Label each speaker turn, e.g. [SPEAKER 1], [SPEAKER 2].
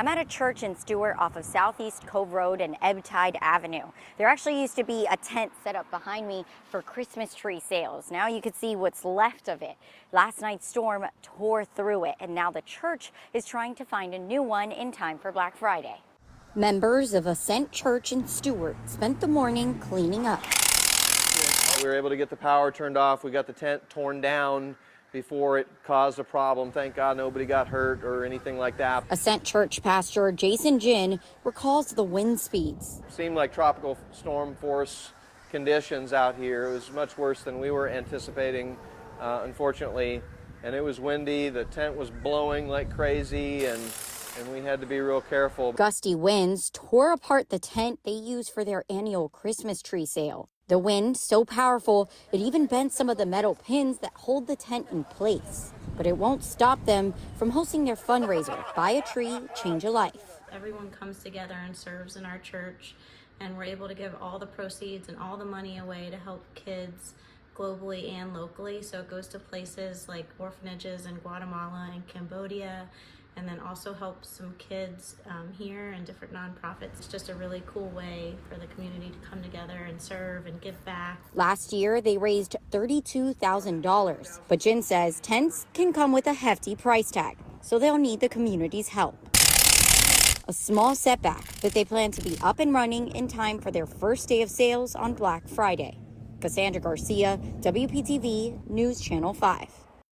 [SPEAKER 1] I'm at a church in Stewart off of Southeast Cove Road and Ebb Tide Avenue. There actually used to be a tent set up behind me for Christmas tree sales. Now you can see what's left of it. Last night's storm tore through it, and now the church is trying to find a new one in time for Black Friday. Members of Ascent Church in Stewart spent the morning cleaning up.
[SPEAKER 2] We were able to get the power turned off. We got the tent torn down before it caused a problem. Thank God nobody got hurt or anything like that.
[SPEAKER 1] Ascent Church pastor Jason Ginn recalls the wind speeds.
[SPEAKER 2] Seemed like tropical storm force conditions out here. It was much worse than we were anticipating, unfortunately. And it was windy. The tent was blowing like crazy, and we had to be real careful.
[SPEAKER 1] Gusty winds tore apart the tent they use for their annual Christmas tree sale. The wind so powerful, it even bent some of the metal pins that hold the tent in place. But it won't stop them from hosting their fundraiser, Buy a Tree, Change a Life.
[SPEAKER 3] Everyone comes together and serves in our church, and we're able to give all the proceeds and all the money away to help kids globally and locally. So it goes to places like orphanages in Guatemala and Cambodia, and then also help some kids here and different nonprofits. It's just a really cool way for the community to come together and serve and give back.
[SPEAKER 1] Last year, they raised $32,000, but Jen says tents can come with a hefty price tag, so they'll need the community's help. A small setback, but they plan to be up and running in time for their first day of sales on Black Friday. Cassandra Garcia, WPTV News Channel 5.